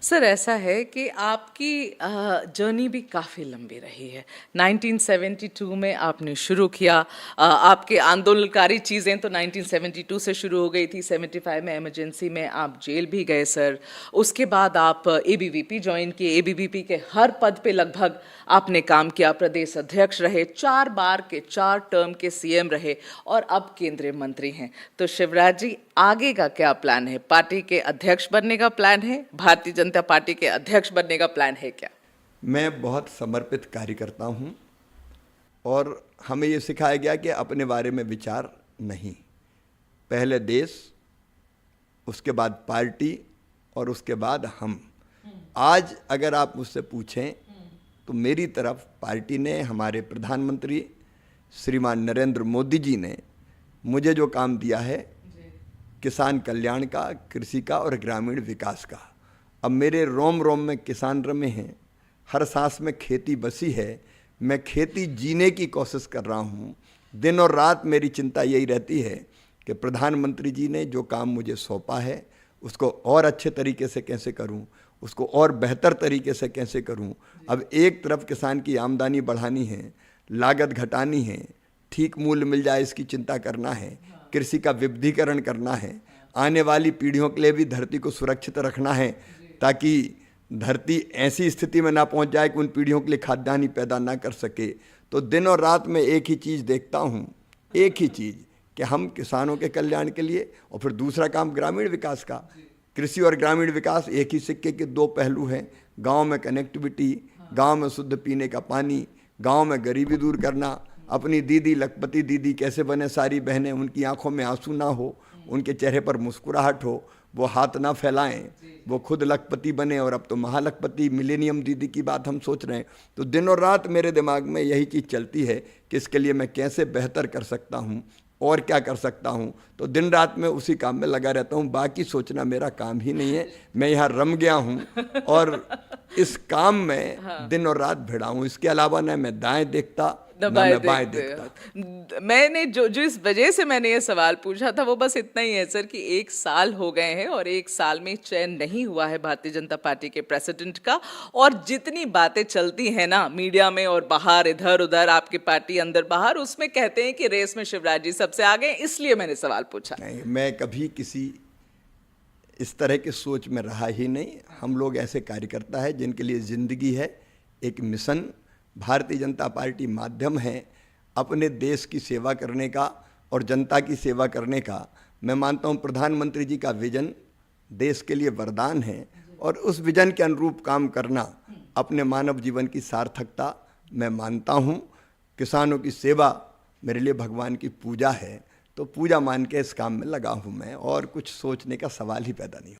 Sir ऐसा है कि आपकी जर्नी भी काफ़ी लंबी रही है। 1972 में आपने शुरू किया। आपके आंदोलनकारी चीज़ें तो 1972 से शुरू हो गई थी। 75 में इमरजेंसी में आप जेल भी गए सर। उसके बाद आप एबीवीपी ज्वाइन किए। एबीवीपी के हर पद पे लगभग आपने काम किया। प्रदेश अध्यक्ष रहे, 4 बार के 4 टर्म के सीएम रहे और अब केंद्रीय मंत्री हैं। तो शिवराज जी, आगे का क्या प्लान है? पार्टी के अध्यक्ष बनने का प्लान है? भारतीय जनता पार्टी के अध्यक्ष बनने का प्लान है क्या? मैं बहुत समर्पित कार्यकर्ता हूं और हमें ये सिखाया गया कि अपने बारे में विचार नहीं, पहले देश, उसके बाद पार्टी और उसके बाद हम। आज अगर आप मुझसे पूछें तो मेरी तरफ पार्टी ने, हमारे प्रधानमंत्री श्रीमान नरेंद्र मोदी जी ने मुझे जो काम दिया है, किसान कल्याण का, कृषि का और ग्रामीण विकास का। अब मेरे रोम रोम में किसान रमे हैं, हर सांस में खेती बसी है। मैं खेती जीने की कोशिश कर रहा हूँ। दिन और रात मेरी चिंता यही रहती है कि प्रधानमंत्री जी ने जो काम मुझे सौंपा है उसको और अच्छे तरीके से कैसे करूँ, उसको और बेहतर तरीके से कैसे करूँ। अब एक तरफ किसान की आमदनी बढ़ानी है, लागत घटानी है, ठीक मूल्य मिल जाए इसकी चिंता करना है, कृषि का विविधीकरण करना है, आने वाली पीढ़ियों के लिए भी धरती को सुरक्षित रखना है ताकि धरती ऐसी स्थिति में ना पहुंच जाए कि उन पीढ़ियों के लिए खाद्यान्न पैदा ना कर सके। तो दिन और रात में एक ही चीज़ देखता हूं, एक ही चीज़ कि हम किसानों के कल्याण के लिए, और फिर दूसरा काम ग्रामीण विकास का। कृषि और ग्रामीण विकास एक ही सिक्के के दो पहलू हैं। गाँव में कनेक्टिविटी, गाँव में शुद्ध पीने का पानी, गाँव में गरीबी दूर करना। अपनी दीदी, लखपति दीदी कैसे बने सारी बहनें, उनकी आंखों में आंसू ना हो, उनके चेहरे पर मुस्कुराहट हो, वो हाथ ना फैलाएं, वो खुद लखपति बने और अब तो महालखपति मिलेनियम दीदी की बात हम सोच रहे हैं। तो दिन और रात मेरे दिमाग में यही चीज़ चलती है कि इसके लिए मैं कैसे बेहतर कर सकता हूँ और क्या कर सकता हूँ। तो दिन रात में उसी काम में लगा रहता हूँ, बाकी सोचना मेरा काम ही नहीं है। मैं यहाँ रम गया हूँ और इस काम में दिन और रात भिड़ा हूँ। इसके अलावा न मैं दाएं देखता ना मैं बाएं देखता। मैंने जो इस वजह से मैंने ये सवाल पूछा था वो बस इतना ही है सर कि 1 साल हो गए हैं और 1 साल में चयन नहीं हुआ है भारतीय जनता पार्टी के प्रेसिडेंट का। और जितनी बातें चलती हैं ना मीडिया में और बाहर, इधर उधर, आपकी पार्टी अंदर बाहर, उसमें कहते हैं कि रेस में शिवराज जी सबसे आगे, इसलिए मैंने सवाल पूछा। नहीं, मैं कभी किसी इस तरह की सोच में रहा ही नहीं। हम लोग ऐसे कार्यकर्ता है जिनके लिए जिंदगी है एक मिशन। भारतीय जनता पार्टी माध्यम है अपने देश की सेवा करने का और जनता की सेवा करने का। मैं मानता हूँ प्रधानमंत्री जी का विजन देश के लिए वरदान है और उस विजन के अनुरूप काम करना अपने मानव जीवन की सार्थकता मैं मानता हूँ। किसानों की सेवा मेरे लिए भगवान की पूजा है, तो पूजा मान के इस काम में लगा हूँ मैं, और कुछ सोचने का सवाल ही पैदा नहीं।